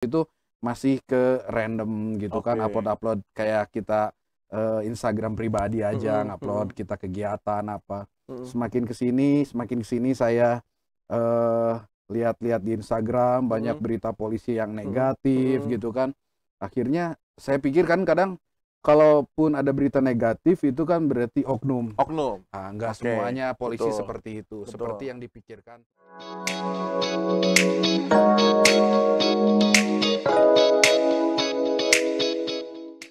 itu masih ke random gitu kan, upload-upload kayak kita Instagram pribadi aja, ngupload kita kegiatan apa. Semakin kesini saya lihat-lihat di Instagram banyak berita polisi yang negatif gitu kan. Akhirnya saya pikir kan kadang kalaupun ada berita negatif itu kan berarti oknum. Enggak semuanya polisi seperti itu, seperti yang dipikirkan.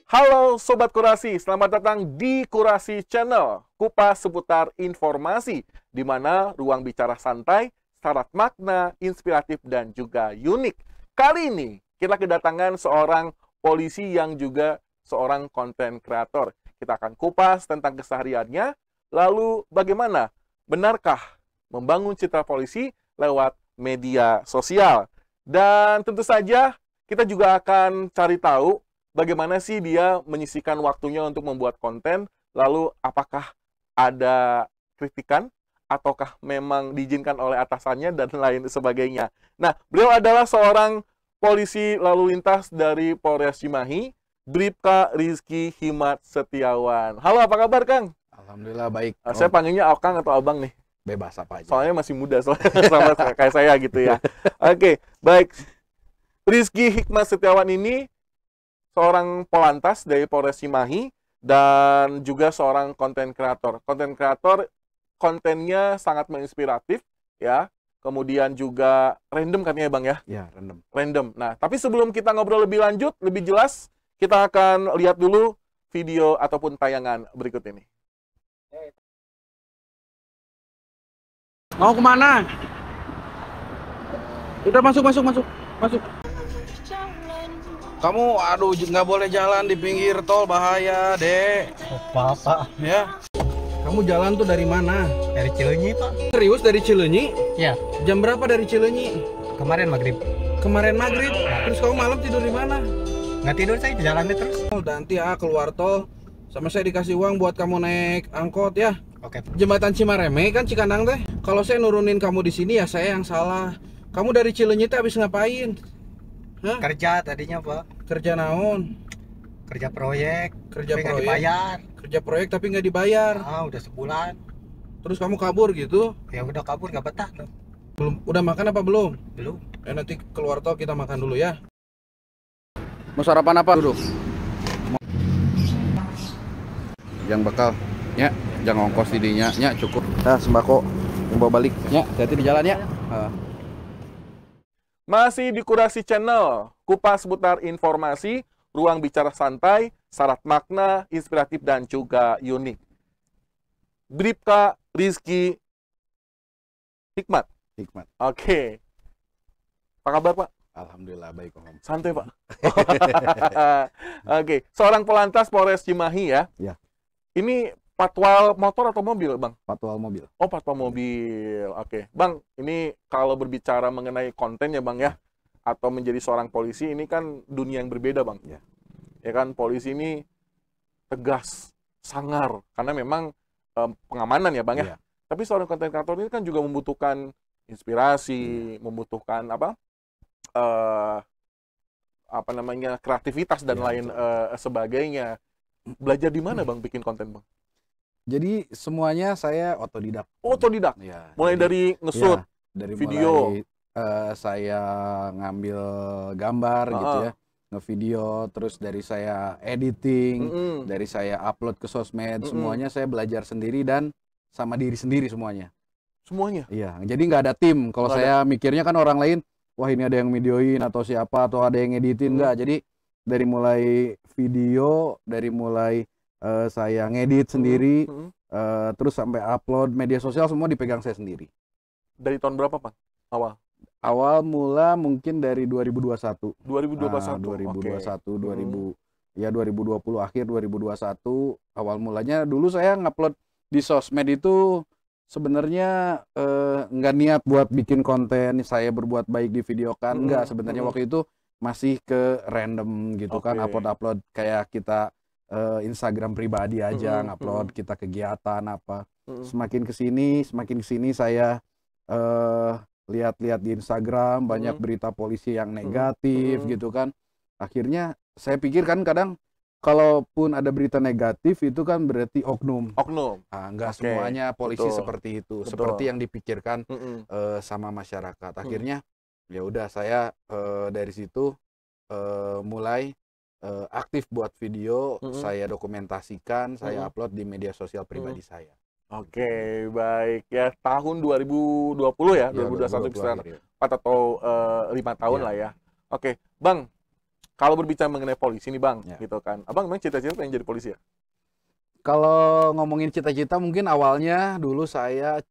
Halo Sobat Kurasi, selamat datang di Kurasi Channel, kupas seputar informasi, di mana ruang bicara santai, syarat makna, inspiratif, dan juga unik. Kali ini kita kedatangan seorang polisi yang juga seorang konten kreator. Kita akan kupas tentang kesehariannya, lalu bagaimana, benarkah membangun citra polisi lewat media sosial. Dan tentu saja kita juga akan cari tahu bagaimana sih dia menyisihkan waktunya untuk membuat konten, lalu apakah ada kritikan, ataukah memang diizinkan oleh atasannya, dan lain sebagainya. Nah, beliau adalah seorang polisi lalu lintas dari Polres Cimahi, Bribka Rizky Hikmat Setiawan. Halo, apa kabar, Kang? Alhamdulillah baik. Saya panggilnya Kang atau Abang nih? Bebas apa aja. Soalnya masih muda, sama kayak saya gitu ya. Oke, baik. Rizky Hikmat Setiawan ini seorang polantas dari Polres Cimahi dan juga seorang konten kreator. Konten kreator kontennya sangat menginspiratif ya. Kemudian juga random katanya Bang ya? Ya, random. Random. Nah, tapi sebelum kita ngobrol lebih lanjut, lebih jelas, kita akan lihat dulu video ataupun tayangan berikut ini. Mau kemana? Udah masuk. Kamu, aduh, nggak boleh jalan di pinggir tol, bahaya, Dek. Pak. Ya. Kamu jalan tuh dari mana? Dari Cileunyi, Pak. Serius dari Cileunyi? Ya. Jam berapa dari Cileunyi? Kemarin maghrib. Kemarin maghrib. Terus kamu malam tidur di mana? Nggak tidur, saya di jalannya terus. Nanti keluar tol, sama saya dikasih uang buat kamu naik angkot ya. Oke. Jembatan Cimareme kan Cikandang teh. Kalau saya nurunin kamu di sini ya saya yang salah. Kamu dari Cileunyi teh habis ngapain? Hah? Kerja tadinya, Pak. Kerja naon? Kerja proyek. Kerja tapi proyek. nggak dibayar. Kerja proyek tapi nggak dibayar. Udah sebulan. Terus kamu kabur gitu? Ya udah kabur, nggak betah tuh. Belum. Udah makan apa belum? Belum. Nanti keluar tol kita makan dulu ya. Mau sarapan apa? Duduk. Yang bakal, ya, jangan ongkos didinya, ya cukup. Nah, sembako yang bawa balik, ya, hati-hati di jalan ya. Masih di Kurasi Channel, kupas seputar informasi, ruang bicara santai, syarat makna, inspiratif, dan juga unik. Bribka Rizky Hikmat. Oke. Apa kabar, Pak? Alhamdulillah baik, Om. Santai, Pak. Oke, seorang polantas Polres Cimahi ya. Ya. Ini patwal motor atau mobil, Bang? Patwal mobil. Oh, patwal mobil. Oke. Bang, ini kalau berbicara mengenai konten ya, Bang ya, atau menjadi seorang polisi, ini kan dunia yang berbeda, Bang. Ya. Ya kan, polisi ini tegas, sangar, karena memang pengamanan ya, Bang ya. Tapi seorang konten kreator ini kan juga membutuhkan inspirasi, membutuhkan kreativitas dan lain sebagainya. Belajar di mana, Bang, bikin konten, Bang? Jadi semuanya saya otodidak. Otodidak? Ya, mulai dari nge-shoot, dari video. Mulai saya ngambil gambar gitu ya, ngevideo, terus dari saya editing, dari saya upload ke sosmed, semuanya saya belajar sendiri dan sama diri sendiri semuanya. Semuanya? Iya, jadi nggak ada tim. Kalau saya mikirnya kan orang lain, wah ini ada yang videoin atau siapa, atau ada yang editin, enggak. Jadi dari mulai video, dari mulai saya ngedit sendiri, terus sampai upload media sosial semua dipegang saya sendiri. Dari tahun berapa, Pak? Awal mula mungkin dari 2021. 2021. 2020 akhir 2021 awal mulanya. Dulu saya ngupload di sosmed itu sebenarnya nggak niat buat bikin konten saya berbuat baik di video kan, enggak. Sebenarnya waktu itu masih ke random gitu kan, upload kayak kita Instagram pribadi aja, ngupload kita kegiatan apa. Semakin kesini saya lihat-lihat di Instagram banyak berita polisi yang negatif gitu kan. Akhirnya saya pikir kan kadang kalaupun ada berita negatif itu kan berarti oknum. Oknum. Enggak semuanya polisi betul. seperti itu, Betul. seperti yang dipikirkan sama masyarakat. Akhirnya ya udah saya dari situ mulai aktif buat video, saya dokumentasikan, saya upload di media sosial pribadi saya. Oke, baik ya, tahun 2020 ya, 2021 bisa 4 atau 5 tahun lah ya. Oke, Bang, kalau berbicara mengenai polisi nih Bang, gitu kan, Abang memang cita-cita pengen jadi polisi ya? Kalau ngomongin cita-cita mungkin awalnya dulu saya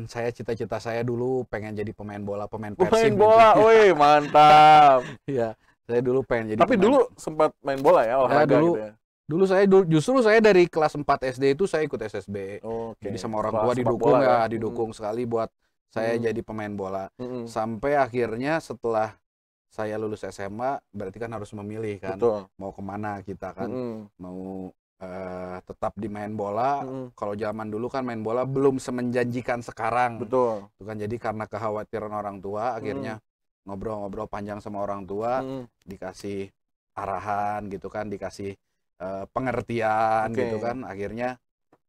saya cita-cita saya dulu pengen jadi pemain bola, pemain Persib. Pemain bola, woi mantap. Iya, saya dulu pengen jadi. Tapi dulu sempat main bola ya, olahraga dulu, gitu ya? Dulu justru saya dari kelas 4 SD itu saya ikut SSB. Jadi sama orang tua didukung didukung sekali buat saya jadi pemain bola. Sampai akhirnya setelah saya lulus SMA, berarti kan harus memilih kan. Mau kemana kita kan. Mau tetap di main bola. Kalau zaman dulu kan main bola belum semenjanjikan sekarang. Betul. Itu kan jadi karena kekhawatiran orang tua, akhirnya ngobrol-ngobrol panjang sama orang tua, dikasih arahan gitu kan, dikasih pengertian gitu kan, akhirnya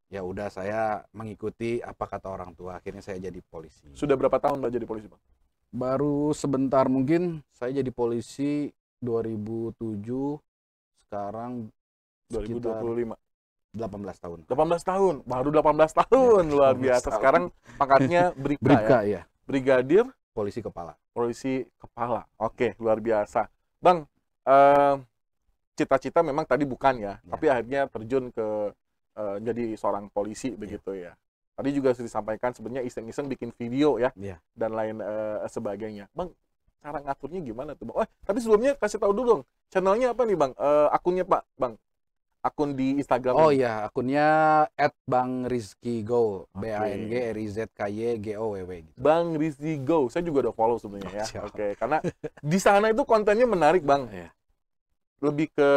ya udah saya mengikuti apa kata orang tua, akhirnya saya jadi polisi. Sudah berapa tahun Bang jadi polisi Bang? Baru sebentar, mungkin saya jadi polisi 2007, sekarang 2025. 18 tahun. 18 tahun, baru 18 tahun, luar biasa. Sekarang pangkatnya Bribka ya? Brigadir Polisi Kepala. Polisi Kepala, oke, luar biasa. Bang, cita-cita memang tadi bukan ya, tapi akhirnya terjun ke jadi seorang polisi begitu ya. Tadi juga sudah disampaikan sebenarnya iseng-iseng bikin video ya, dan lain sebagainya. Bang, cara ngaturnya gimana tuh Bang? Tapi sebelumnya kasih tahu dulu dong, channelnya apa nih Bang? Akunnya Pak, Bang? Akun di Instagram. Oh iya, akunnya @bangrizkygo, BANGRIZKYGOWW gitu. Bang Rizky Go, saya juga udah follow sebenarnya ya. Oke, karena di sana itu kontennya menarik Bang. Lebih ke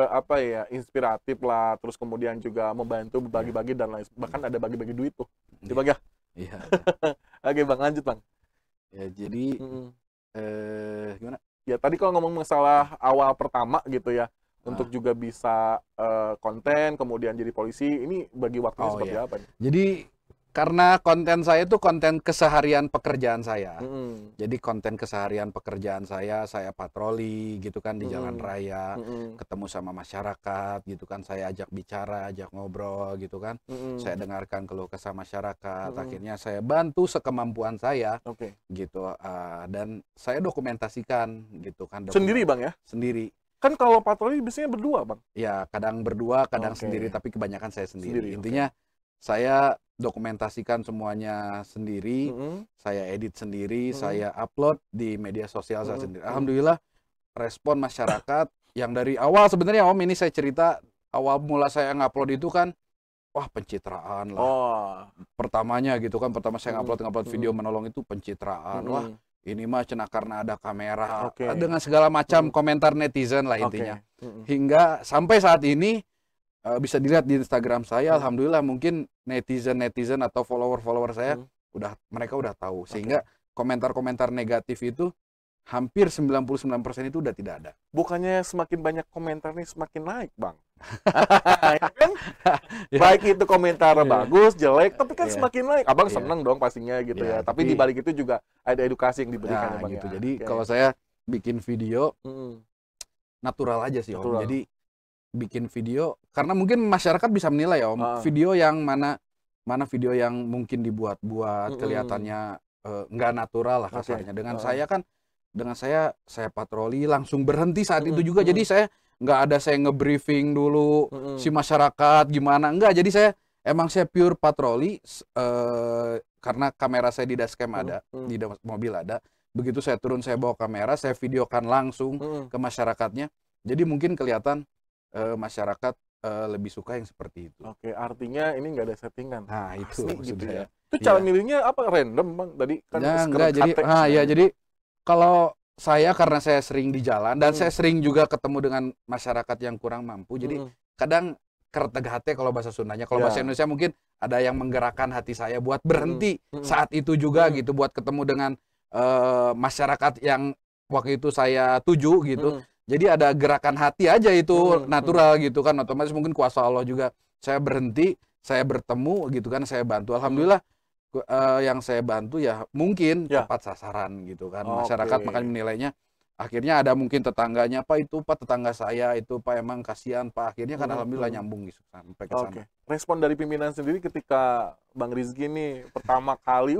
apa ya, inspiratif lah, terus kemudian juga membantu berbagi-bagi dan lain, bahkan ada bagi-bagi duit tuh. Coba ya. Iya. Oke Bang, lanjut Bang. Ya jadi gimana? Ya tadi kalau ngomong masalah awal pertama gitu ya, untuk juga bisa konten, kemudian jadi polisi, ini bagi waktunya seperti apa nih? Jadi karena konten saya itu konten keseharian pekerjaan saya. Jadi konten keseharian pekerjaan saya patroli gitu kan di jalan raya, ketemu sama masyarakat gitu kan, saya ajak bicara, ajak ngobrol gitu kan. Saya dengarkan keluh kesah masyarakat, akhirnya saya bantu sekemampuan saya. Gitu, dan saya dokumentasikan gitu kan. Sendiri Bang ya? Sendiri. Kan kalau patroli biasanya berdua Bang? Ya, kadang berdua, kadang sendiri, tapi kebanyakan saya sendiri. Intinya saya dokumentasikan semuanya sendiri, saya edit sendiri, saya upload di media sosial saya sendiri. Alhamdulillah respon masyarakat yang dari awal sebenarnya Om, ini saya cerita, awal mula saya ngupload itu kan, wah pencitraan lah. Pertamanya gitu kan, pertama saya ngupload video menolong itu pencitraan. Wah ini mah cina karena ada kamera, dengan segala macam komentar netizen lah intinya. Hingga sampai saat ini bisa dilihat di Instagram saya, alhamdulillah mungkin netizen atau follower saya mereka udah tahu, sehingga komentar-komentar negatif itu hampir 99% itu udah tidak ada. Bukannya semakin banyak komentar nih semakin naik Bang? Ya kan? Baik itu komentar bagus, jelek, tapi kan semakin naik. Abang seneng dong pastinya gitu ya. Tapi di balik itu juga ada edukasi yang diberikan ya Bang gitu. ya. Jadi kalau saya bikin video natural aja sih Om. Jadi bikin video karena mungkin masyarakat bisa menilai ya Om, video yang mana video yang mungkin dibuat-buat kelihatannya nggak natural lah kasarnya. Dengan saya patroli langsung berhenti saat itu juga. Jadi saya nggak ada saya nge-briefing dulu si masyarakat gimana, enggak. Jadi saya pure patroli karena kamera saya di dashcam ada, di mobil ada. Begitu saya turun, saya bawa kamera, saya videokan langsung ke masyarakatnya. Jadi mungkin kelihatan masyarakat lebih suka yang seperti itu. Oke, artinya ini nggak ada settingan. Nah, itu gitu ya. Itu cara milihnya apa, random Bang? Tadi kan enggak, jadi kalau saya karena saya sering di jalan dan saya sering juga ketemu dengan masyarakat yang kurang mampu, jadi kadang kertegate kalau bahasa Sundanya. Kalau Ya. bahasa Indonesia mungkin ada yang menggerakkan hati saya buat berhenti saat itu juga gitu, buat ketemu dengan masyarakat yang waktu itu saya tuju gitu. Jadi ada gerakan hati aja itu natural gitu kan, otomatis mungkin kuasa Allah juga. Saya berhenti, saya bertemu gitu kan, saya bantu. Alhamdulillah yang saya bantu ya mungkin Ya. tepat sasaran gitu kan. Oke. Masyarakat makanya menilainya. Akhirnya ada mungkin tetangganya, Pak itu Pak tetangga saya itu Pak emang kasihan Pak. Akhirnya kan alhamdulillah nyambung gitu sampai ke sana. Oke. Respon dari pimpinan sendiri ketika Bang Rizky nih pertama kali,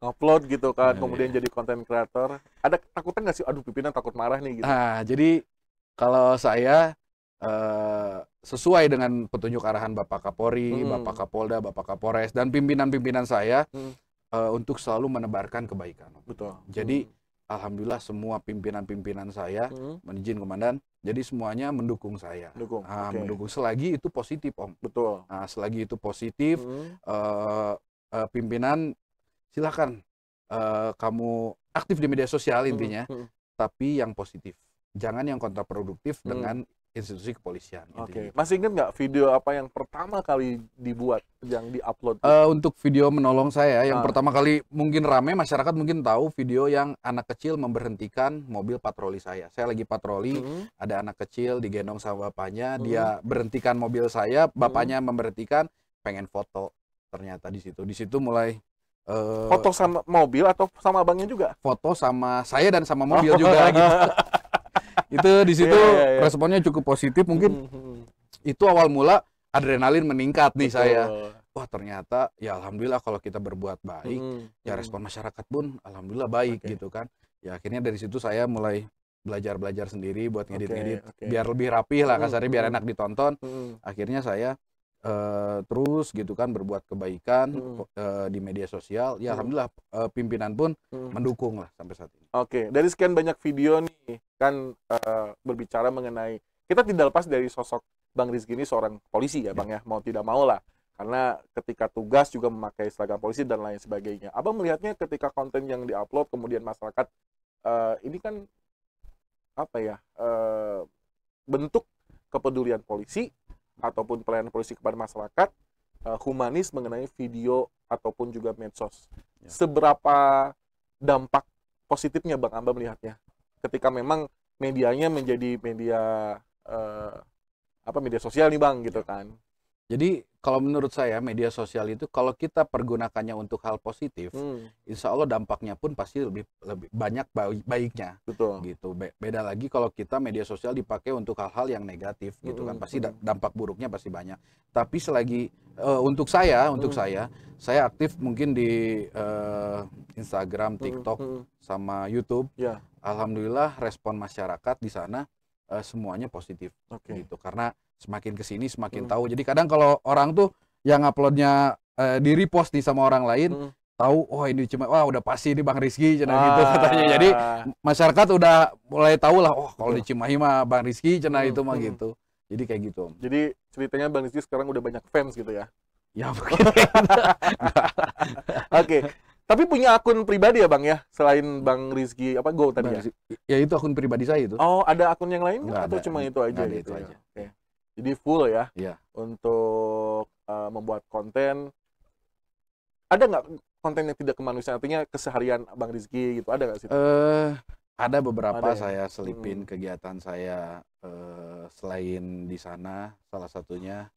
upload gitu kan, kemudian jadi content creator, ada takutnya nggak sih? Aduh, pimpinan takut marah nih gitu. Nah, jadi kalau saya sesuai dengan petunjuk arahan Bapak Kapolri, Bapak Kapolda, Bapak Kapolres, dan pimpinan-pimpinan saya untuk selalu menebarkan kebaikan. Betul. Jadi alhamdulillah semua pimpinan-pimpinan saya, izin komandan, jadi semuanya mendukung saya. Dukung. Mendukung selagi itu positif, Om. Betul. Nah, selagi itu positif, pimpinan silakan kamu aktif di media sosial intinya, tapi yang positif. Jangan yang kontraproduktif dengan institusi kepolisian. Oke. Masih ingat nggak video apa yang pertama kali dibuat, yang diupload? Untuk video menolong saya, yang pertama kali mungkin rame, masyarakat mungkin tahu video yang anak kecil memberhentikan mobil patroli saya. Saya lagi patroli, ada anak kecil digendong sama bapaknya, dia berhentikan mobil saya, bapaknya memberhentikan, pengen foto. Ternyata di situ mulai foto sama mobil atau sama abangnya juga? Foto sama saya dan sama mobil juga gitu. Itu di situ responnya cukup positif, mungkin itu awal mula adrenalin meningkat nih saya. Wah, ternyata ya alhamdulillah kalau kita berbuat baik, ya respon masyarakat pun alhamdulillah baik gitu kan. Ya akhirnya dari situ saya mulai belajar sendiri buat ngedit-ngedit biar lebih rapih lah kasarnya, biar enak ditonton. Akhirnya saya terus gitu kan berbuat kebaikan di media sosial. Ya alhamdulillah pimpinan pun mendukung lah sampai saat ini. Oke, dari sekian banyak video nih kan berbicara mengenai, kita tidak lepas dari sosok Bang Rizky ini seorang polisi ya Bang ya, mau tidak mau lah. Karena ketika tugas juga memakai seragam polisi dan lain sebagainya. Abang melihatnya ketika konten yang diupload kemudian masyarakat ini kan apa ya, bentuk kepedulian polisi ataupun pelayanan polisi kepada masyarakat, humanis mengenai video ataupun juga medsos. Seberapa dampak positifnya Bang Amba melihatnya ketika memang medianya menjadi media media sosial nih Bang gitu kan? Jadi kalau menurut saya media sosial itu kalau kita pergunakannya untuk hal positif, insya Allah dampaknya pun pasti lebih banyak baiknya. Betul. Gitu. Beda lagi kalau kita media sosial dipakai untuk hal-hal yang negatif gitu kan, pasti dampak buruknya pasti banyak. Tapi selagi untuk saya aktif mungkin di Instagram, TikTok, sama YouTube. Alhamdulillah respon masyarakat di sana semuanya positif gitu, karena semakin kesini semakin tahu. Jadi kadang kalau orang tuh yang uploadnya di repost nih sama orang lain, tahu oh ini cuma wah udah pasti ini Bang Rizky cenah gitu katanya. Jadi masyarakat udah mulai tahu lah, oh kalau di Cimahi mah Bang Rizky cenah itu mah gitu. Jadi kayak gitu. Jadi ceritanya Bang Rizky sekarang udah banyak fans gitu ya? Ya mungkin. Oke. Tapi punya akun pribadi ya Bang ya, selain Bang Rizky Go tadi ya? Ya itu akun pribadi saya itu. Oh, ada akun yang lain atau ada, cuma itu aja gitu itu ya? aja. Oke. Jadi full ya, untuk membuat konten. Ada nggak konten yang tidak kemanusiaan, artinya keseharian Bang Rizky gitu, ada nggak sih? Ada beberapa Ada ya? saya selipin kegiatan saya selain di sana. Salah satunya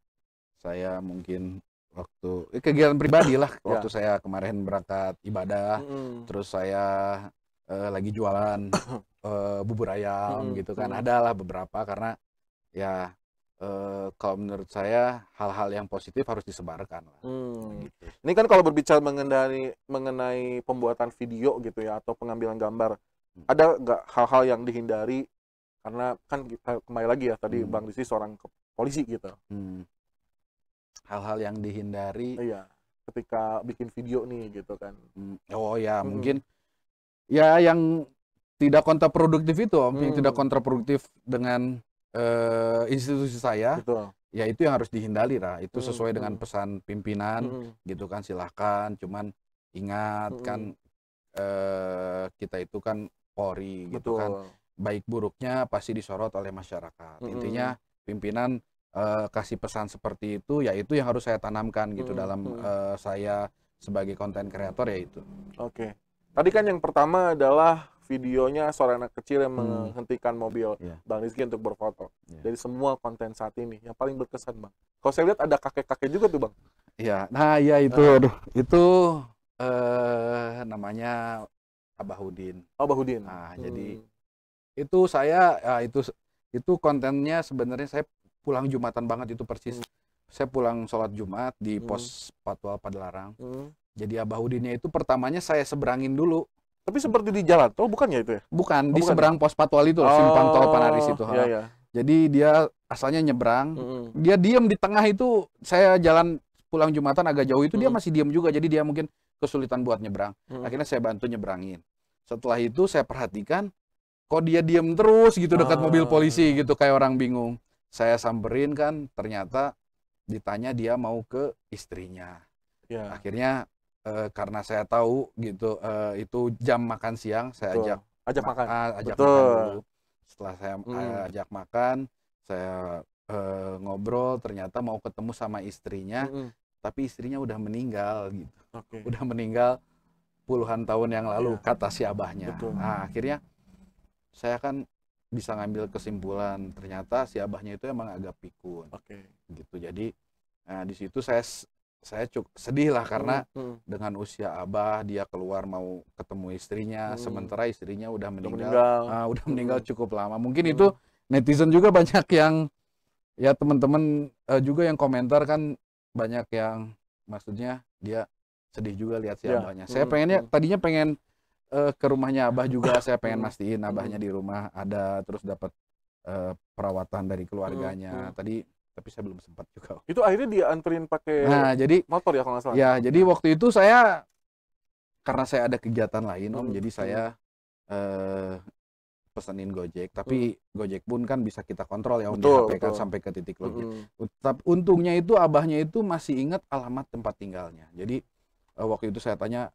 saya mungkin waktu kegiatan pribadi lah, waktu saya kemarin berangkat ibadah, terus saya lagi jualan bubur ayam gitu kan. Adalah beberapa, karena ya kalau menurut saya hal-hal yang positif harus disebarkan lah. Gitu. Ini kan kalau berbicara mengenai pembuatan video gitu ya, atau pengambilan gambar, ada nggak hal-hal yang dihindari? Karena kan kita kembali lagi ya, tadi Bang Rizky seorang polisi gitu. Hal-hal yang dihindari. Iya, ketika bikin video nih gitu kan. Oh ya, mungkin ya yang tidak kontraproduktif itu Om, yang tidak kontraproduktif dengan institusi saya. Betul. Ya itu yang harus dihindari lah. Itu sesuai dengan pesan pimpinan gitu kan, silahkan. Cuman ingat kan kita itu kan Polri gitu kan. Baik buruknya pasti disorot oleh masyarakat. Intinya pimpinan kasih pesan seperti itu, ya itu yang harus saya tanamkan gitu dalam saya sebagai konten kreator, ya itu. Oke. Tadi kan yang pertama adalah videonya seorang anak kecil yang menghentikan mobil Bang Rizky untuk berfoto. Dari semua konten saat ini, yang paling berkesan Bang. Kalau saya lihat ada kakek-kakek juga tuh Bang. Iya, nah iya itu, itu namanya Abahudin. Abahudin. Nah, jadi itu saya, ya, itu kontennya sebenarnya saya pulang Jumatan banget itu persis. Saya pulang sholat Jumat di pos Patwal Padalarang. Jadi Abahudinnya itu pertamanya saya seberangin dulu. Tapi seperti di jalan tol bukan ya itu ya? Bukan, di seberang pos Patwal itu, simpang tol Panaris itu. Iya, iya. Jadi dia asalnya nyebrang, dia diam di tengah itu, saya jalan pulang Jumatan agak jauh itu dia masih diam juga, jadi dia mungkin kesulitan buat nyebrang. Akhirnya saya bantu nyebrangin. Setelah itu saya perhatikan, kok dia diam terus gitu dekat mobil polisi gitu, kayak orang bingung. Saya samperin kan, ternyata ditanya dia mau ke istrinya. Akhirnya karena saya tahu gitu itu jam makan siang, saya ajak makan dulu. Setelah saya ajak makan, saya ngobrol, ternyata mau ketemu sama istrinya, tapi istrinya udah meninggal gitu. Udah meninggal puluhan tahun yang lalu, kata si abahnya. Nah, akhirnya saya kan bisa ngambil kesimpulan, ternyata si abahnya itu emang agak pikun. Gitu. Jadi di situ saya cukup sedih lah, karena dengan usia abah dia keluar mau ketemu istrinya, sementara istrinya udah meninggal. Udah meninggal cukup lama. Mungkin itu netizen juga banyak yang, ya teman-teman juga yang komentar kan, banyak yang maksudnya dia sedih juga lihat si abahnya. Saya pengennya, tadinya pengen ke rumahnya abah juga, saya pengen mastiin abahnya di rumah ada, terus dapat perawatan dari keluarganya. Tapi saya belum sempat juga. Itu akhirnya dianterin pakai motor ya kalau nggak salah? Ya, jadi waktu itu saya, karena saya ada kegiatan lain Om, jadi saya pesenin Gojek. Tapi Gojek pun kan bisa kita kontrol ya Om, di HP kan sampai ke titik login. Untungnya itu abahnya itu masih ingat alamat tempat tinggalnya. Jadi waktu itu saya tanya,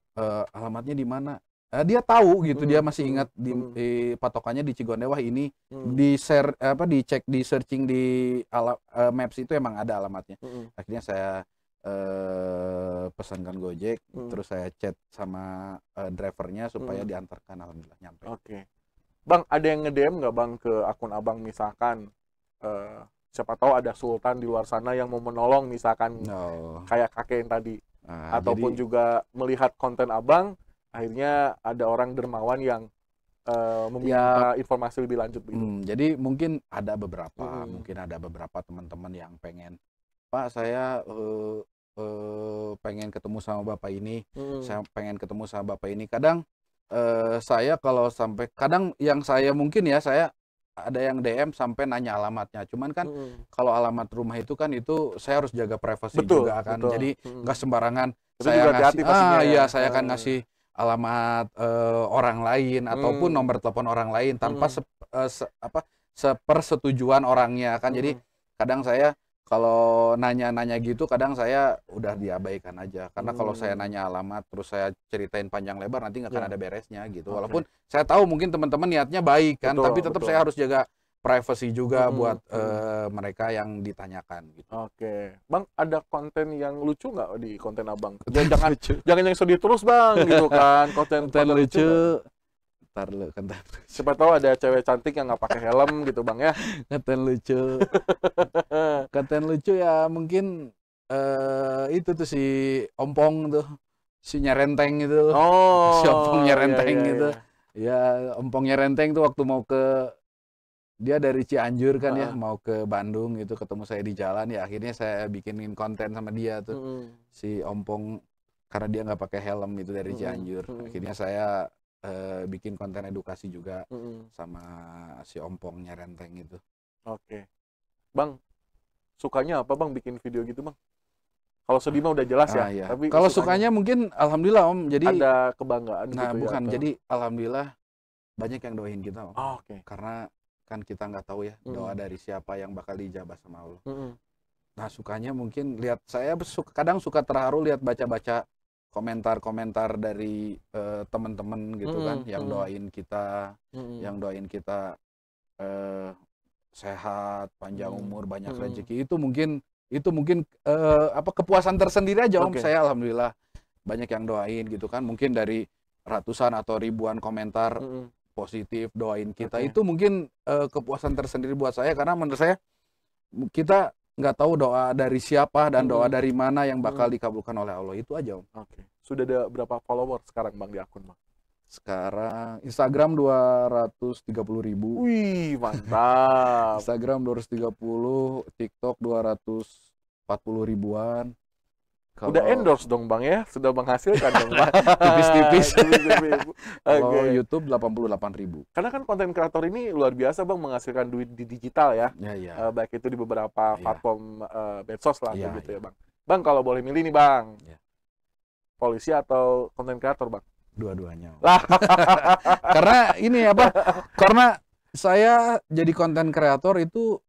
alamatnya di mana? Dia tahu gitu, dia masih ingat di patokannya di Cigondewah ini, dicek, di searching di Maps itu emang ada alamatnya. Akhirnya saya pesankan Gojek, terus saya chat sama drivernya supaya diantarkan, alhamdulillah nyampe. Bang, ada yang nge-DM nggak Bang ke akun Abang, misalkan siapa tahu ada sultan di luar sana yang mau menolong, misalkan kayak kakek yang tadi, ataupun juga melihat konten Abang, akhirnya ada orang dermawan yang meminta informasi lebih lanjut begitu. Jadi mungkin ada beberapa teman-teman yang pengen, Pak, saya pengen ketemu sama Bapak ini, saya pengen ketemu sama Bapak ini. Kadang saya kalau sampai, kadang yang saya mungkin ya, saya ada yang DM sampai nanya alamatnya. Cuman kan kalau alamat rumah itu kan, itu saya harus jaga privasi juga kan. Jadi nggak sembarangan saya ngasih, saya akan ngasih alamat orang lain ataupun nomor telepon orang lain tanpa sepersetujuan orangnya kan. Jadi kadang saya kalau nanya-nanya gitu, kadang saya udah diabaikan aja, karena kalau saya nanya alamat terus saya ceritain panjang lebar, nanti nggak akan ada beresnya gitu. Walaupun saya tahu mungkin teman-teman niatnya baik kan, tapi tetap saya harus jaga privacy juga buat mereka yang ditanyakan gitu. Bang, ada konten yang lucu nggak di konten Abang? Jangan yang sedih terus Bang gitu kan, konten lucu. Ntar lu konten. Siapa tahu ada cewek cantik yang nggak pakai helm gitu Bang ya. Konten lucu. Konten lucu ya mungkin itu tuh si Ompong tuh, si Nyerenteng itu. Si Ompong Nyerenteng gitu. Ya, Ompong Nyerenteng tuh waktu mau ke, dia dari Cianjur kan ya, mau ke Bandung gitu, ketemu saya di jalan, ya akhirnya saya bikinin konten sama dia tuh. Si Ompong, karena dia nggak pakai helm itu dari Cianjur. Akhirnya saya bikin konten edukasi juga sama si Ompong Nyerenteng itu. Bang, sukanya apa Bang bikin video gitu Bang? Kalau sedih mah udah jelas ya. Tapi kalau sukanya mungkin alhamdulillah Om, jadi ada kebanggaan gitu bukan, ya, jadi alhamdulillah banyak yang doain kita Om. Karena kan kita nggak tahu ya doa dari siapa yang bakal dijabah sama Allah. Nah, sukanya mungkin lihat, saya kadang suka terharu lihat baca-baca komentar-komentar dari teman-teman gitu kan, yang doain kita, yang doain kita sehat, panjang umur, banyak Hmm. rezeki. Itu mungkin apa kepuasan tersendiri aja Om. Oke. Saya alhamdulillah banyak yang doain gitu kan. Mungkin dari ratusan atau ribuan komentar Hmm. positif doain kita, Oke. itu mungkin kepuasan tersendiri buat saya, karena menurut saya kita nggak tahu doa dari siapa dan doa dari mana yang bakal dikabulkan oleh Allah. Itu aja Om. Oke. Sudah ada berapa follower sekarang Bang di akun Bang? Sekarang Instagram 230.000, Wih, mantap. Instagram 230, TikTok 240 ribuan. Udah endorse dong Bang ya? Sudah menghasilkan dong Bang. Tipis-tipis. Tipis-tipis. Kalau Oke. YouTube 88.000. Karena kan konten kreator ini luar biasa Bang, menghasilkan duit di digital ya. Ya. Baik itu di beberapa Iya. platform medsos lah Iya, begitu iya. ya Bang. Bang, kalau boleh milih nih Bang, Iya. polisi atau konten kreator Bang? Dua-duanya. Lah. Karena ini apa? Karena saya jadi konten kreator itu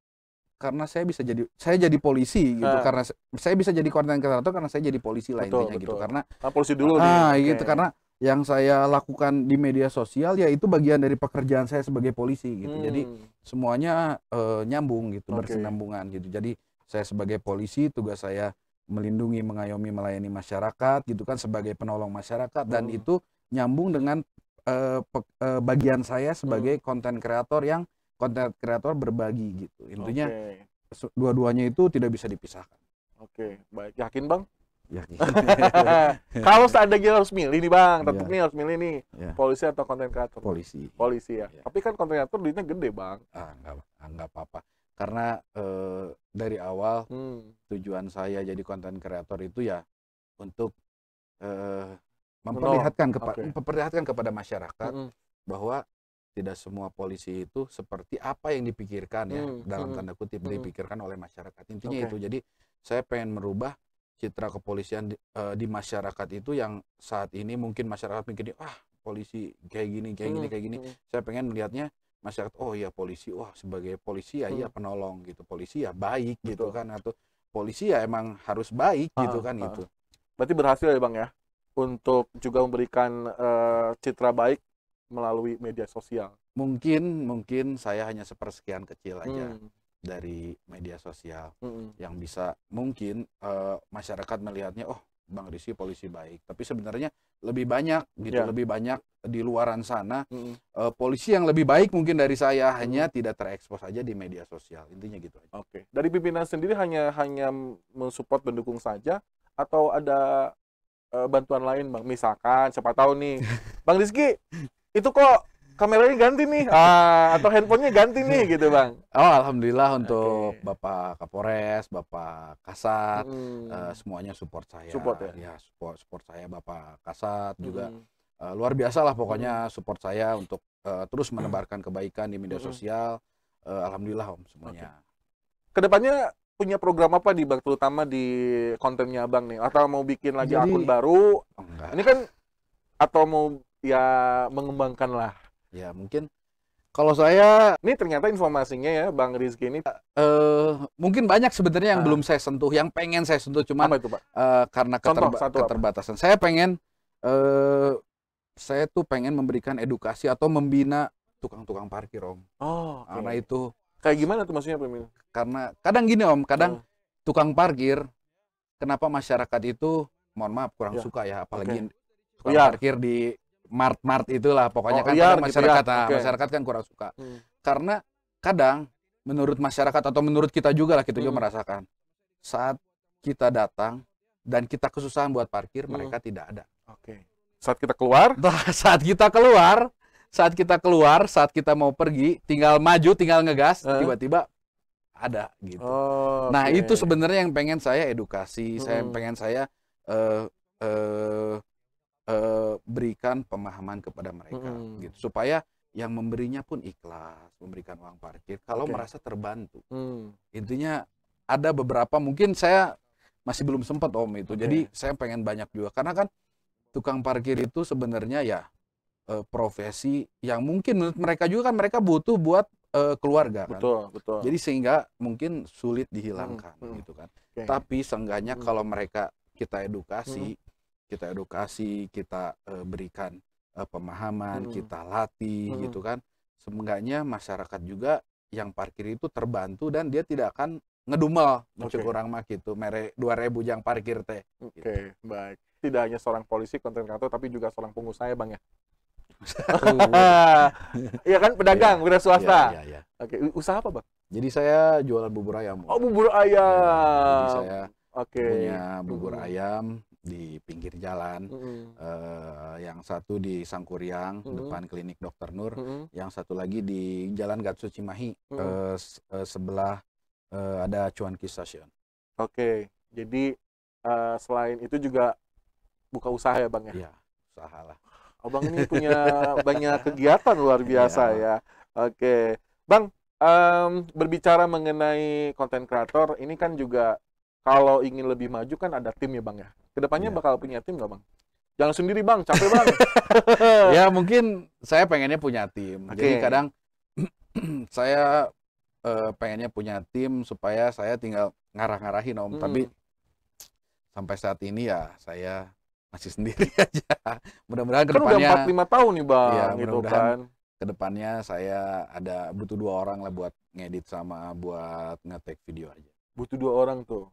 karena saya jadi polisi gitu. Karena saya bisa jadi konten kreator karena saya jadi polisi lah, Betul, intinya gitu. betul. Karena Polisi dulu nih. gitu, karena yang saya lakukan di media sosial ya itu bagian dari pekerjaan saya sebagai polisi gitu. Jadi semuanya nyambung gitu, Oke. bersinambungan gitu. Jadi saya sebagai polisi, tugas saya melindungi, mengayomi, melayani masyarakat gitu kan, sebagai penolong masyarakat, dan itu nyambung dengan bagian saya sebagai konten kreator yang konten kreator berbagi gitu. Intinya dua-duanya itu tidak bisa dipisahkan. Oke, baik. Yakin Bang? Yakin. Kalau seandainya harus milih nih Bang, tetap Iya. nih harus milih nih, Ya, polisi atau konten kreator? polisi. Polisi ya. Iya. Tapi kan konten kreator duitnya gede Bang. Enggak apa-apa. Karena dari awal Hmm. tujuan saya jadi konten kreator itu ya untuk Menolong. memperlihatkan kepada masyarakat Mm-mm. bahwa tidak semua polisi itu seperti apa yang dipikirkan ya, dalam tanda kutip dipikirkan oleh masyarakat. Intinya Oke. itu. Jadi saya pengen merubah citra kepolisian di masyarakat itu, yang saat ini mungkin masyarakat mikirnya polisi kayak gini. Saya pengen melihatnya masyarakat, oh ya polisi, wah sebagai polisi ya iya penolong gitu, polisi ya baik gitu Betul. kan, atau polisi ya emang harus baik gitu kan itu. Berarti berhasil ya Bang ya untuk juga memberikan citra baik melalui media sosial. Mungkin saya hanya sepersekian kecil aja dari media sosial yang bisa mungkin masyarakat melihatnya, oh Bang Rizky polisi baik, tapi sebenarnya lebih banyak gitu, lebih banyak di luaran sana polisi yang lebih baik mungkin dari saya, hanya tidak terekspos aja di media sosial, intinya gitu aja. Oke. Dari pimpinan sendiri hanya mensupport, mendukung saja, atau ada bantuan lain Bang? Misalkan siapa tahu nih, Bang Rizky itu kok kameranya ganti nih, atau handphonenya ganti nih gitu Bang. Oh alhamdulillah untuk Bapak Kapolres, Bapak Kasat, semuanya support saya. Support ya? Ya support saya, Bapak Kasat juga luar biasa lah pokoknya, support saya untuk terus menebarkan kebaikan di media sosial. Alhamdulillah Om semuanya. Kedepannya punya program apa di Bang, terutama di kontennya Abang nih? Atau mau bikin lagi Jadi, akun baru? Enggak. Ini kan, atau mau ya mengembangkan lah. Ya mungkin kalau saya Ini ternyata informasinya ya Bang Rizky ini. mungkin banyak sebenarnya yang belum saya sentuh, yang pengen saya sentuh, cuman Apa itu Pak? karena Contoh, satu apa? keterbatasan. Saya tuh pengen memberikan edukasi atau membina tukang-tukang parkir Om. Oh, oke. Karena itu Kayak gimana tuh maksudnya Pak? karena kadang gini Om, kadang tukang parkir, kenapa masyarakat itu mohon maaf kurang suka ya, apalagi tukang parkir di mart-mart itulah pokoknya kan, kadang masyarakat masyarakat kan kurang suka. Karena kadang menurut masyarakat atau menurut kita juga lah, kita juga merasakan saat kita datang dan kita kesusahan buat parkir, mereka tidak ada. Oke. Saat kita keluar, saat kita mau pergi, tinggal maju, tinggal ngegas, tiba-tiba ada gitu. Nah, itu sebenarnya yang pengen saya edukasi, saya berikan pemahaman kepada mereka gitu, supaya yang memberinya pun ikhlas memberikan uang parkir kalau merasa terbantu. Intinya ada beberapa, mungkin saya masih belum sempat Om itu. Jadi saya pengen banyak juga, karena kan tukang parkir itu sebenarnya ya profesi yang mungkin menurut mereka juga kan mereka butuh buat keluarga kan. Betul. Jadi sehingga mungkin sulit dihilangkan gitu kan. Tapi seenggaknya kalau mereka kita edukasi, kita berikan pemahaman, kita latih gitu kan. Seenggaknya masyarakat juga yang parkir itu terbantu dan dia tidak akan ngedumel Oke. kurang mah gitu mere 2.000 yang parkir teh. Oke, baik. Tidak hanya seorang polisi, konten kreator, tapi juga seorang pengusaha ya, Bang ya? Iya kan, pedagang, wira swasta. Iya, iya. Oke, usaha apa, Bang? Jadi saya jualan bubur ayam. Oh, bubur Ya, jadi ayam. saya Oke. punya bubur ayam di pinggir jalan. Mm-mm. Yang satu di Sangkuriang, depan klinik Dokter Nur. Mm-mm. Yang satu lagi di Jalan Gatsu Cimahi, Mm-mm. sebelah ada Cuanki Station. Oke, jadi selain itu juga buka usaha ya, Bang ya? Iya, usaha lah. Abang ini punya banyak kegiatan luar biasa ya. Oke, Bang, berbicara mengenai konten kreator, ini kan juga kalau ingin lebih maju kan ada tim ya, Bang ya. Kedepannya Iya. bakal punya tim nggak, Bang? Jangan sendiri, Bang, capek, Bang. Ya mungkin saya pengennya punya tim. Jadi Oke. kadang saya pengennya punya tim supaya saya tinggal ngarah-ngarahin Om. Mm-mm. Tapi sampai saat ini ya saya masih sendiri aja. Mudah-mudahan Kan udah kedepannya 4-5 tahun nih, Bang, Iya, gitu mudah-mudahan kan. kedepannya saya butuh 2 orang lah buat ngedit sama buat nge-take video aja. Butuh 2 orang tuh.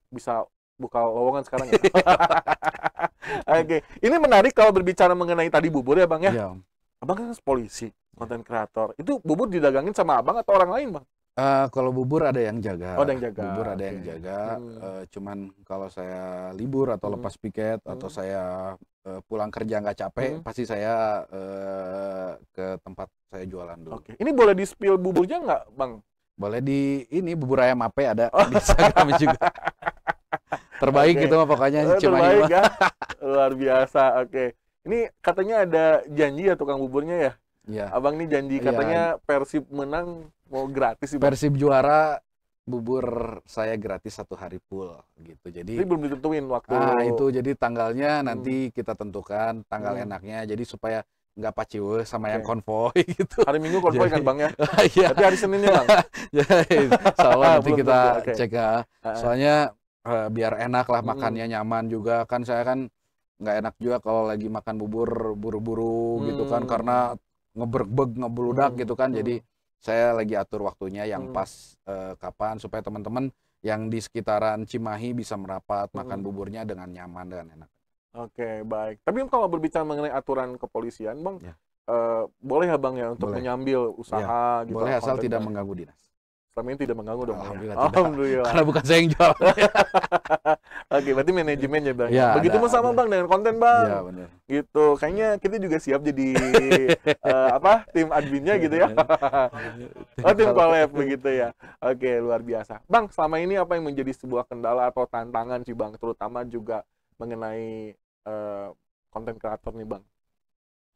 Bisa buka lowongan sekarang ya. Oke, ini menarik kalau berbicara mengenai tadi bubur ya, Bang ya. Iya, Om. Abang kan polisi, konten kreator. Itu bubur didagangin sama Abang atau orang lain, Bang? Kalau bubur ada yang jaga. Oh, ada yang jaga. Bubur ada yang Oke. jaga. Cuman kalau saya libur atau lepas piket atau saya pulang kerja nggak capek, pasti saya ke tempat saya jualan dulu. Oke. Ini boleh di-spill buburnya nggak, Bang? Boleh di ini bubur ayam Ape ada di Instagram juga. Terbaik Oke. gitu mah pokoknya Cimahi Terbaik mah. ya. Luar biasa. Oke. Ini katanya ada janji ya tukang buburnya ya. Iya. Abang nih janji Iya. katanya Persib menang mau gratis sih, Bang. Persib juara, bubur saya gratis 1 hari full gitu. Jadi Jadi belum ditentuin waktu. itu jadi tanggalnya nanti kita tentukan tanggal enaknya. Jadi supaya nggak paciwe sama yang Oke. konvoy gitu. Hari Minggu konvoy kan, Jadi- Bang ya. Iya. Tapi hari Seninnya, Bang. Jadi insyaallah nanti Belum kita tentu, oke. cek ya. Soalnya biar enak lah makannya nyaman juga kan saya kan nggak enak juga kalau lagi makan bubur buru-buru gitu kan karena ngeberbeg ngebeludak gitu kan. Jadi saya lagi atur waktunya yang pas kapan supaya teman-teman yang di sekitaran Cimahi bisa merapat makan buburnya dengan nyaman dan enak. Oke, baik. Tapi kalau berbicara mengenai aturan kepolisian, Bang, Ya. boleh ya, Bang ya untuk Boleh. menyambil usaha gitu. Boleh asal konten tidak Bang? mengganggu dinas. Selama ini tidak mengganggu dong, Bang, ya? Alhamdulillah tidak. Alhamdulillah. Karena bukan saya yang jual. Oke, berarti manajemennya, Bang. Ya, Begitu ada, pun sama, ada. Bang, dengan konten, Bang. Iya benar. Gitu. Kayaknya kita juga siap jadi tim adminnya gitu ya. Oh, tim collab begitu ya. Oke, luar biasa. Bang, selama ini apa yang menjadi sebuah kendala atau tantangan sih, Bang, terutama juga mengenai konten kreator nih, Bang?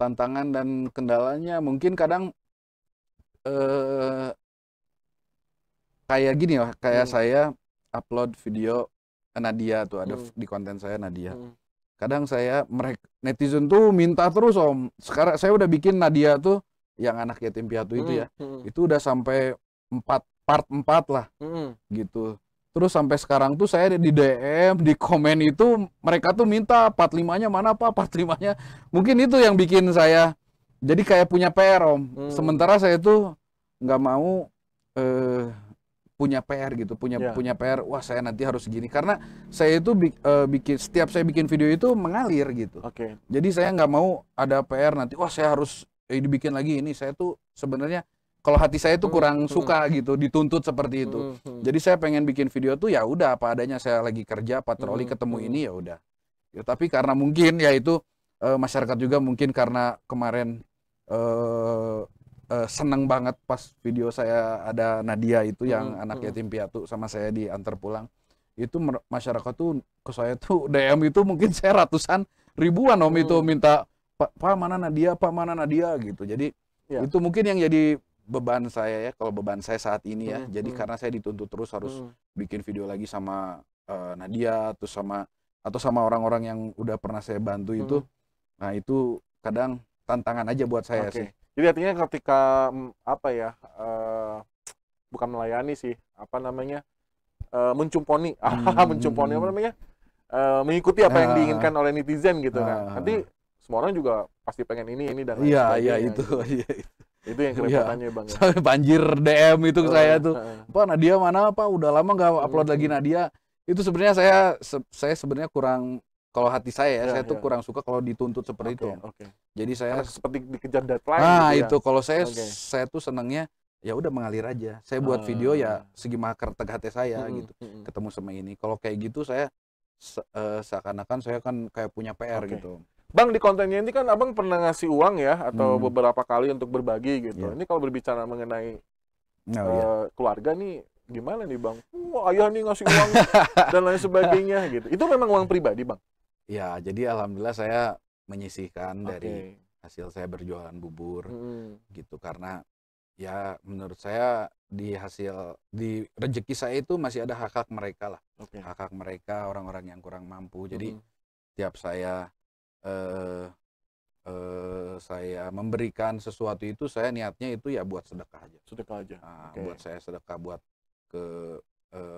Tantangan dan kendalanya mungkin kadang kayak gini ya, kayak saya upload video Nadia tuh ada di konten saya Nadia. Kadang saya netizen tuh minta terus Om. Sekarang saya udah bikin Nadia tuh yang anak yatim piatu itu ya. Itu udah sampai part 4 lah gitu. Terus sampai sekarang tuh saya di DM, di komen itu mereka tuh minta part 5-nya mana Pak, part 5-nya. Mungkin itu yang bikin saya jadi kayak punya PR Om. Sementara saya tuh nggak mau punya PR gitu, punya PR. Wah saya nanti harus gini karena saya itu bikin setiap saya bikin video itu mengalir gitu. Oke. Jadi saya nggak mau ada PR nanti. Wah saya harus dibikin lagi ini. Saya tuh sebenarnya kalau hati saya tuh kurang suka gitu, dituntut seperti itu. Jadi saya pengen bikin video tuh ya udah apa adanya, saya lagi kerja patroli ketemu ini ya udah. Ya, tapi karena mungkin ya itu masyarakat juga mungkin karena kemarin seneng banget pas video saya ada Nadia itu yang anak yatim piatu sama saya diantar pulang. Itu masyarakat tuh ke saya tuh DM itu mungkin saya ratusan ribuan Om itu minta Pak mana Nadia, Pak mana Nadia gitu. Jadi itu mungkin yang jadi beban saya ya, kalau beban saya saat ini ya. Jadi karena saya dituntut terus harus bikin video lagi sama Nadia atau sama orang-orang yang udah pernah saya bantu itu. Nah, itu kadang tantangan aja buat saya sih. Jadi artinya ketika bukan melayani sih, mencumponi, mencumponi apa namanya? Mengikuti apa yang diinginkan oleh netizen gitu kan. Nanti semua orang juga pasti pengen ini dan lain sebagainya. Iya itu. Gitu. Itu yang kerepotannya Bang ya. Sampai banjir DM itu ke saya tuh. Heeh. Pak Nadia mana Pak? Udah lama nggak upload lagi Nadia. Itu sebenarnya saya sebenarnya kurang, kalau hati saya Ya, saya tuh ya. kurang suka kalau dituntut seperti itu. Oke. Jadi saya Karena seperti dikejar deadline nah gitu ya. itu kalau saya Oke. saya tuh senangnya ya udah mengalir aja. Saya buat video ya segi mahakar hati saya gitu. Ketemu sama ini. Kalau kayak gitu saya seakan-akan saya kan kayak punya PR Oke. gitu. Bang, di kontennya ini kan Abang pernah ngasih uang ya atau beberapa kali untuk berbagi gitu. Iya. Ini kalau berbicara mengenai Oh, iya. keluarga nih gimana nih Bang? Wah, ayah nih ngasih uang dan lain sebagainya gitu. Itu memang uang pribadi Bang? Ya, jadi alhamdulillah saya menyisihkan dari Oke. hasil saya berjualan bubur Mm-mm. gitu, karena ya menurut saya di rezeki saya itu masih ada hak-hak mereka lah. Oke. Hak-hak mereka, orang-orang yang kurang mampu. Jadi Mm-mm. tiap saya saya memberikan sesuatu itu, saya niatnya itu ya buat sedekah aja. Sedekah aja. Oke. Buat saya sedekah buat ke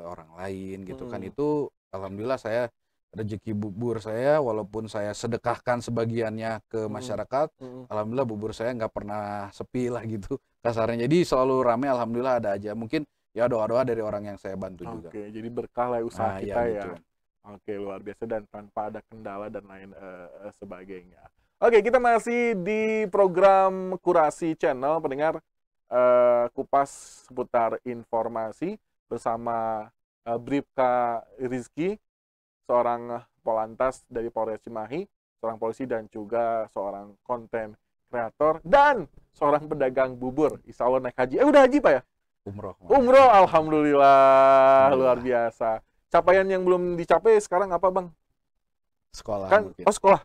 orang lain gitu kan. Mm-mm. Itu alhamdulillah saya rezeki bubur saya, walaupun saya sedekahkan sebagiannya ke masyarakat, Mm-mm. alhamdulillah bubur saya nggak pernah sepi lah gitu kasarnya. Jadi selalu ramai, alhamdulillah ada aja. Mungkin ya doa-doa dari orang yang saya bantu juga. Oke, jadi berkah lah usaha kita ya ya. gitu. Oke, luar biasa dan tanpa ada kendala dan lain sebagainya. Oke, kita masih di program Kurasi Channel, pendengar, kupas seputar informasi bersama Bribka Rizky, seorang Polantas dari Polres Cimahi, seorang polisi dan juga seorang konten kreator dan seorang pedagang bubur. Insya Allah naik haji. Udah haji Pak ya? Umroh. Umroh, alhamdulillah, luar biasa. Capaian yang belum dicapai sekarang apa Bang? Sekolah Kan, mungkin. sekolah.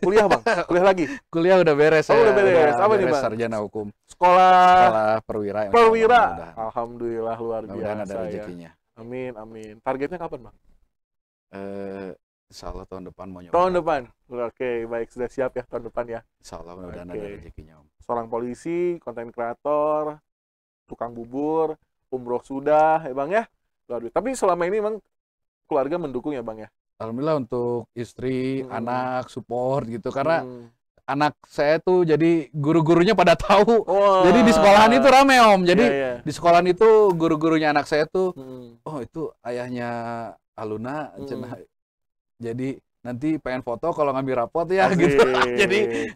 Kuliah Bang, kuliah lagi. Kuliah udah beres. Oh, udah beres. Apa nih, beres, Bang? sarjana hukum. Sekolah Perwira. perwira. Alhamdulillah, luar Mudah-mudahan biasa ada ya. rezekinya. Amin, amin. Targetnya kapan Bang? Insya Allah tahun depan mau nyoba. Tahun depan. Oke, baik, sudah siap ya tahun depan ya. Insya Allah mudah-mudahan ada rezekinya Om. Seorang polisi, konten kreator, tukang bubur, umroh sudah ya Bang ya. Luar biasa. Tapi selama ini Bang keluarga mendukung ya Bang ya? Alhamdulillah untuk istri, anak, support gitu. Karena anak saya tuh jadi guru-gurunya pada tahu. Wah. Jadi di sekolahan itu rame Om. Jadi Iya. di sekolahan itu guru-gurunya anak saya tuh, Hmm. oh itu ayahnya Aluna, cenah. Jadi nanti pengen foto kalau ngambil rapot ya Asik. gitu.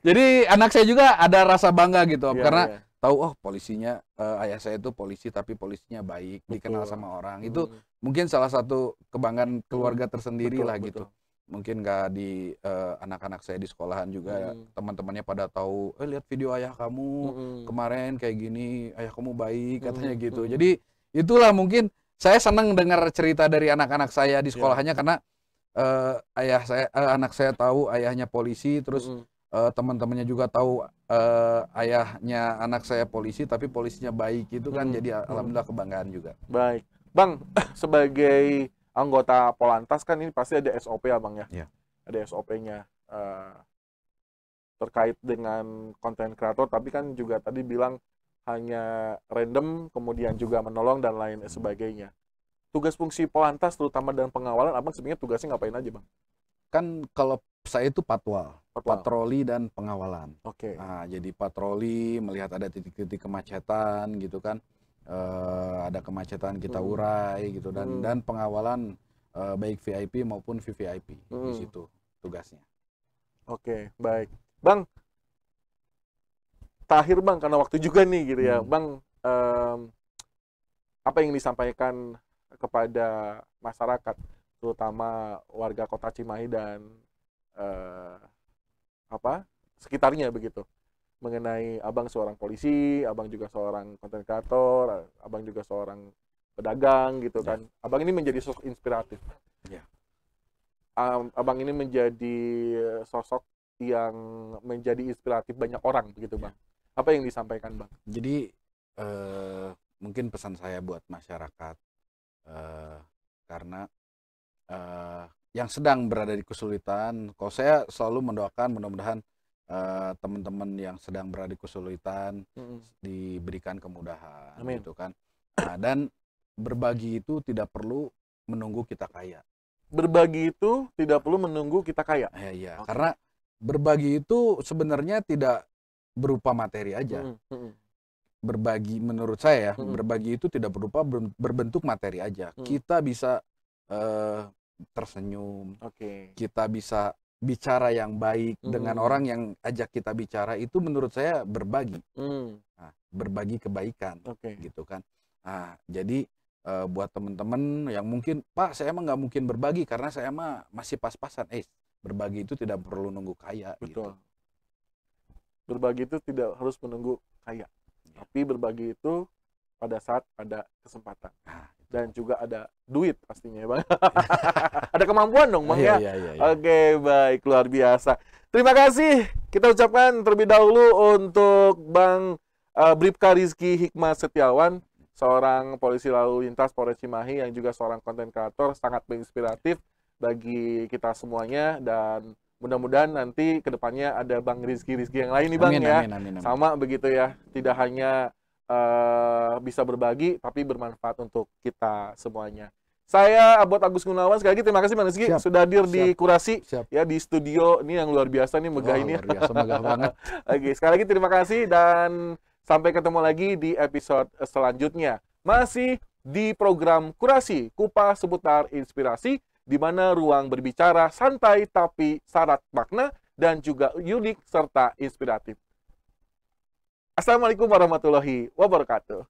Jadi anak saya juga ada rasa bangga gitu Om. Iya, Karena iya. tahu oh polisinya, ayah saya itu polisi tapi polisinya baik, dikenal Betul. sama orang. Itu mungkin salah satu kebanggaan keluarga tersendiri Betul, lah betul. gitu. Mungkin nggak di anak-anak saya di sekolahan juga teman-temannya pada tahu, lihat video ayah kamu kemarin kayak gini, ayah kamu baik katanya gitu. Jadi itulah mungkin saya senang dengar cerita dari anak-anak saya di sekolahannya karena anak saya tahu ayahnya polisi, terus teman-temannya juga tahu ayahnya anak saya polisi tapi polisinya baik itu kan, jadi alhamdulillah kebanggaan juga. Baik. Bang, sebagai anggota Polantas kan ini pasti ada SOP ya Bang ya? Iya. Ada SOP-nya terkait dengan konten kreator, tapi kan juga tadi bilang hanya random, kemudian juga menolong dan lain sebagainya. Tugas fungsi Polantas terutama dalam pengawalan, Abang sebenarnya tugasnya ngapain aja Bang? Kan kalau saya itu Patwal. patroli dan pengawalan. Oke. Nah, jadi patroli, melihat ada titik-titik kemacetan gitu kan, ada kemacetan kita urai gitu, dan pengawalan baik VIP maupun VVIP di situ tugasnya. Oke, baik. Bang, terakhir Bang, karena waktu juga nih gitu ya, Bang, apa yang disampaikan kepada masyarakat, terutama warga Kota Cimahi dan sekitarnya begitu, mengenai Abang seorang polisi, Abang juga seorang konten kreator, Abang juga seorang pedagang gitu kan. Abang ini menjadi sosok inspiratif. Ya. Abang ini menjadi sosok yang menjadi inspiratif banyak orang begitu Bang. Apa yang disampaikan Bang? Jadi mungkin pesan saya buat masyarakat, karena yang sedang berada di kesulitan, kalau saya selalu mendoakan mudah-mudahan teman-teman yang sedang berada di kesulitan diberikan kemudahan. Amin. Gitu kan. Nah, dan berbagi itu tidak perlu menunggu kita kaya. Berbagi itu tidak perlu menunggu kita kaya. Iya, Oke. karena berbagi itu sebenarnya tidak berupa materi aja. berbagi menurut saya ya, berbagi itu tidak berupa berbentuk materi aja. Kita bisa tersenyum, kita bisa bicara yang baik dengan orang yang ajak kita bicara, itu menurut saya berbagi. Nah, berbagi kebaikan, gitu kan. Nah, jadi buat teman-teman yang mungkin, Pak, saya emang nggak mungkin berbagi karena saya emang masih pas-pasan. Berbagi itu tidak perlu nunggu kaya. Betul. Gitu. Berbagi itu tidak harus menunggu kaya, tapi berbagi itu pada saat ada kesempatan. Dan juga ada duit pastinya ya Bang. Ada kemampuan dong Bang ya. Oke, baik, luar biasa. Terima kasih kita ucapkan terlebih dahulu untuk Bang Bribka Rizky Hikmat Setiawan, seorang polisi lalu lintas Polres Cimahi yang juga seorang konten kreator, sangat menginspiratif bagi kita semuanya. Dan mudah-mudahan nanti kedepannya ada Bang Rizky yang lain nih Bang. Amin. Sama begitu ya, tidak hanya bisa berbagi tapi bermanfaat untuk kita semuanya. Saya Abot Agus Gunawan, sekali lagi terima kasih Bang Rizky sudah hadir di Kurasi ya, di studio ini yang luar biasa nih, megah ini. Luar biasa, megah banget. Oke, sekali lagi terima kasih dan sampai ketemu lagi di episode selanjutnya. Masih di program Kurasi, kupas seputar inspirasi, di mana ruang berbicara santai tapi syarat makna dan juga unik serta inspiratif. Assalamualaikum warahmatullahi wabarakatuh.